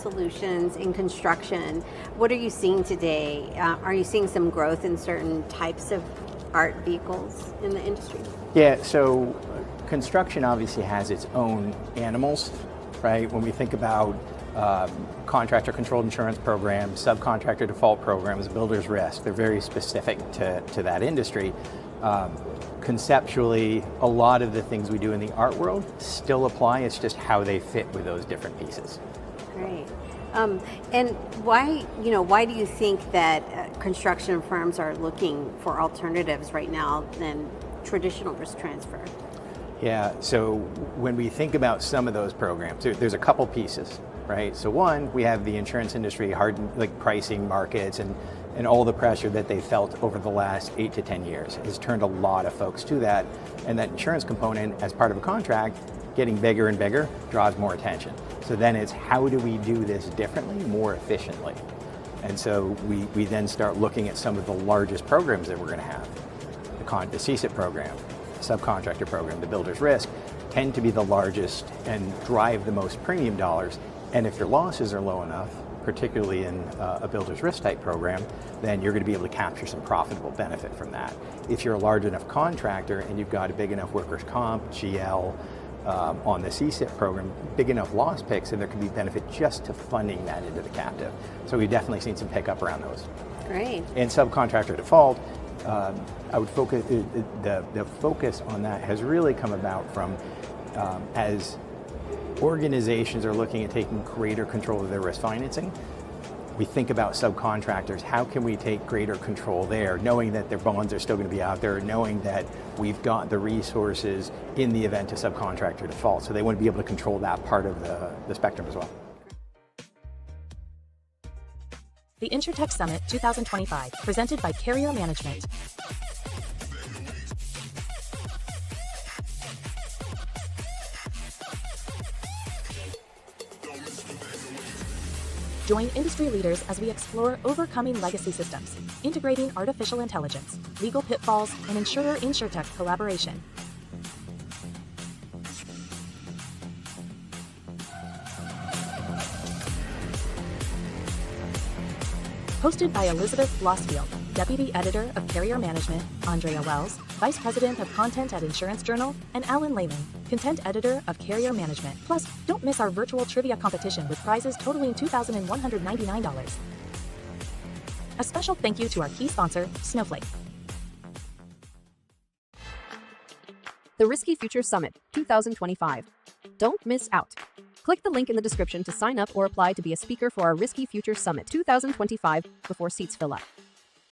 solutions in construction. What are you seeing today? Are you seeing some growth in certain types of art vehicles in the industry? Yeah, so construction obviously has its own animals, right? When we think about contractor-controlled insurance programs, subcontractor default programs, builder's risk, they're very specific to that industry. Conceptually, a lot of the things we do in the art world still apply. It's just how they fit with those different pieces. Great. And why do you think that construction firms are looking for alternatives right now than traditional risk transfer? Yeah, so when we think about some of those programs, there's a couple pieces, right? So one, we have the insurance industry hardened, like pricing markets and all the pressure that they felt over the last 8 to 10 years has turned a lot of folks to that. And that insurance component as part of a contract, getting bigger and bigger, draws more attention. So then it's how do we do this differently, more efficiently? And so we then start looking at some of the largest programs that we're going to have. The CSIP program, the subcontractor program, the builder's risk, tend to be the largest and drive the most premium dollars. And if your losses are low enough, particularly in a builder's risk type program, then you're going to be able to capture some profitable benefit from that. If you're a large enough contractor and you've got a big enough workers' comp, GL, on the CSIP program, big enough loss picks, and there can be benefit just to funding that into the captive. So we've definitely seen some pickup around those. Great. And subcontractor default, I would focus, the focus on that has really come about from as organizations are looking at taking greater control of their risk financing. We think about subcontractors, how can we take greater control there, knowing that their bonds are still going to be out there, knowing that we've got the resources in the event of subcontractor default. So they want to be able to control that part of the spectrum as well. The InsurTech Summit 2025, presented by Carrier Management. Join industry leaders as we explore overcoming legacy systems, integrating artificial intelligence, legal pitfalls, and insurer-insurtech collaboration. Hosted by Elizabeth Blossfield, Deputy Editor of Carrier Management, Andrea Wells, Vice President of Content at Insurance Journal, and Alan Lehman, Content Editor of Carrier Management. Plus, don't miss our virtual trivia competition with prizes totaling $2,199. A special thank you to our key sponsor, Snowflake. The Risky Future Summit 2025. Don't miss out. Click the link in the description to sign up or apply to be a speaker for our Risky Future Summit 2025 before seats fill up.